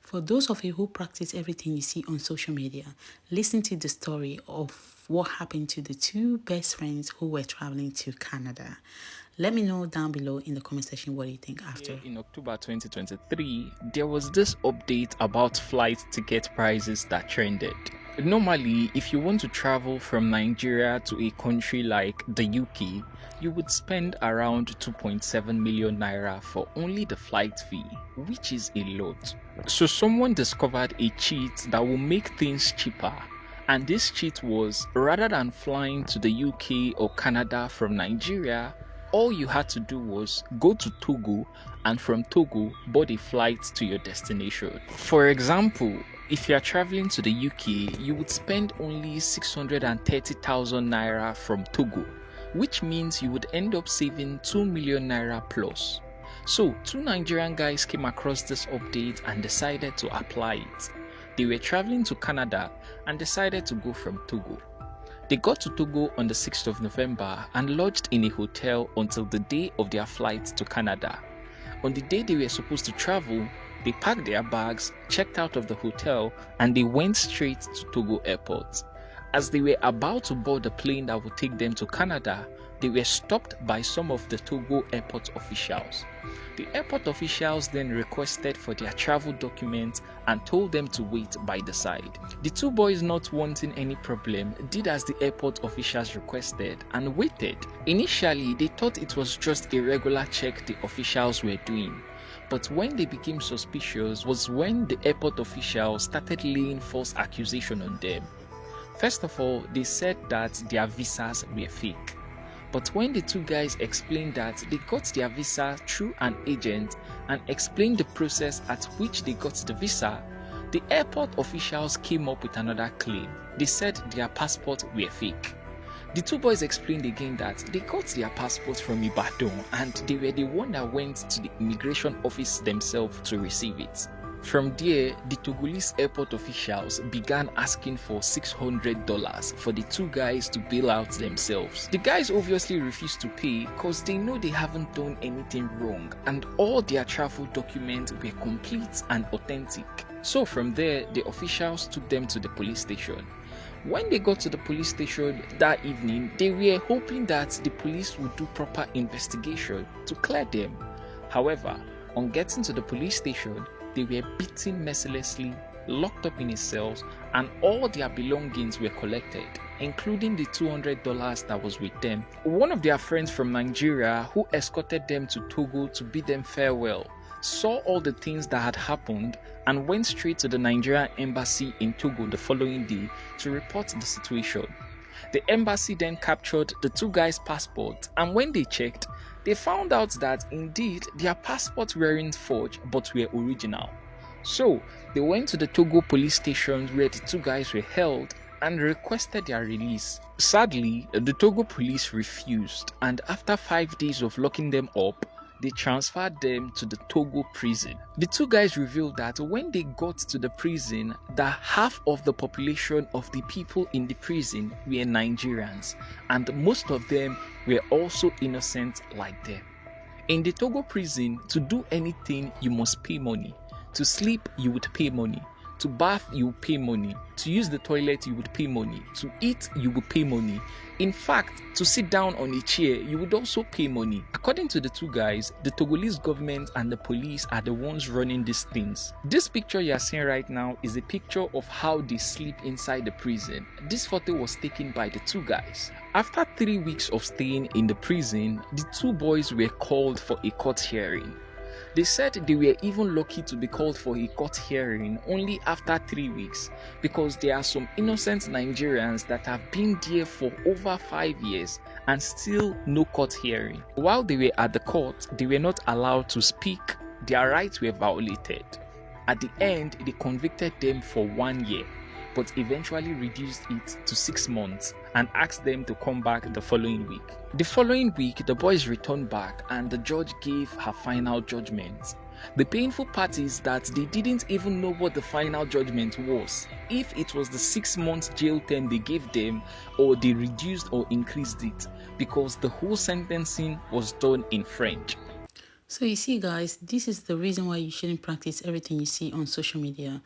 For those of you who practice everything you see on social media, listen to the story of what happened to the two best friends who were traveling to Canada. Let me know down below in the comment section what you think after. In October 2023, there was this update about flight ticket prices that trended. Normally, if you want to travel from Nigeria to a country like the UK, you would spend around 2.7 million naira for only the flight fee, which is a lot. So someone discovered a cheat that will make things cheaper. And this cheat was, rather than flying to the UK or Canada from Nigeria, all you had to do was go to Togo and from Togo board a flight to your destination. For example, if you are traveling to the UK, you would spend only 630,000 naira from Togo, which means you would end up saving 2 million naira plus. So, two Nigerian guys came across this update and decided to apply it. They were traveling to Canada and decided to go from Togo. They got to Togo on the 6th of November and lodged in a hotel until the day of their flight to Canada. On the day they were supposed to travel, they packed their bags, checked out of the hotel, and they went straight to Togo airport. As they were about to board the plane that would take them to Canada, they were stopped by some of the Togo airport officials. The airport officials then requested for their travel documents and told them to wait by the side. The two boys, not wanting any problem, did as the airport officials requested and waited. Initially, they thought it was just a regular check the officials were doing. But when they became suspicious was when the airport officials started laying false accusation on them. First of all, they said that their visas were fake. But when the two guys explained that they got their visa through an agent and explained the process at which they got the visa, the airport officials came up with another claim. They said their passports were fake. The two boys explained again that they got their passports from Ibadan and they were the one that went to the immigration office themselves to receive it. From there, the Togolese airport officials began asking for $600 for the two guys to bail out themselves. The guys obviously refused to pay because they know they haven't done anything wrong and all their travel documents were complete and authentic. So from there, the officials took them to the police station. When they got to the police station that evening, they were hoping that the police would do proper investigation to clear them. However, on getting to the police station, they were beaten mercilessly, locked up in a cell, and all their belongings were collected, including the $200 that was with them. One of their friends from Nigeria, who escorted them to Togo to bid them farewell, saw all the things that had happened and went straight to the Nigerian embassy in Togo the following day to report the situation. The embassy then captured the two guys' passports, and when they checked, they found out that indeed their passports weren't forged but were original. So they went to the Togo police station where the two guys were held and requested their release. Sadly, the Togo police refused, and after 5 days of locking them up, they transferred them to the Togo prison. The two guys revealed that when they got to the prison, that half of the population of the people in the prison were Nigerians, and most of them were also innocent like them. In the Togo prison, to do anything, you must pay money. To sleep, you would pay money. To bath, you would pay money. To use the toilet, you would pay money. To eat, you would pay money. In fact, to sit down on a chair, you would also pay money. According to the two guys, the Togolese government and the police are the ones running these things. This picture you are seeing right now is a picture of how they sleep inside the prison. This photo was taken by the two guys. After 3 weeks of staying in the prison, the two boys were called for a court hearing. They said they were even lucky to be called for a court hearing only after 3 weeks because there are some innocent Nigerians that have been there for over 5 years and still no court hearing. While they were at the court, they were not allowed to speak. Their rights were violated. At the end, they convicted them for 1 year, but eventually reduced it to 6 months and asked them to come back the following week. The following week, the boys returned back and the judge gave her final judgment. The painful part is that they didn't even know what the final judgment was, if it was the 6 months jail term they gave them or they reduced or increased it, because the whole sentencing was done in French. So you see guys, this is the reason why you shouldn't practice everything you see on social media.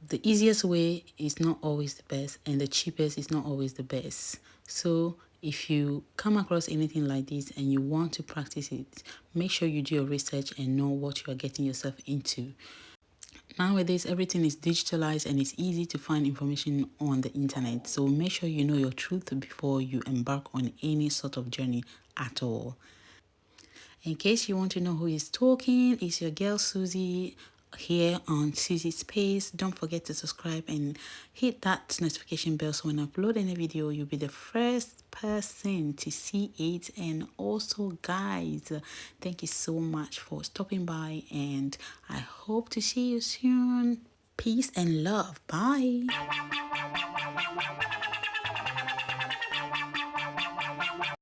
The easiest way is not always the best, and the cheapest is not always the best. So if you come across anything like this and you want to practice it, make sure you do your research and know what you are getting yourself into. Nowadays, everything is digitalized and it's easy to find information on the internet. So make sure you know your truth before you embark on any sort of journey at all. In case you want to know who is talking, it's your girl Suzy here on Suzy Space. Don't forget to subscribe and hit that notification bell so when I upload any video, you'll be the first person to see it. And also, guys, thank you so much for stopping by, and I hope to see you soon. Peace and love. Bye.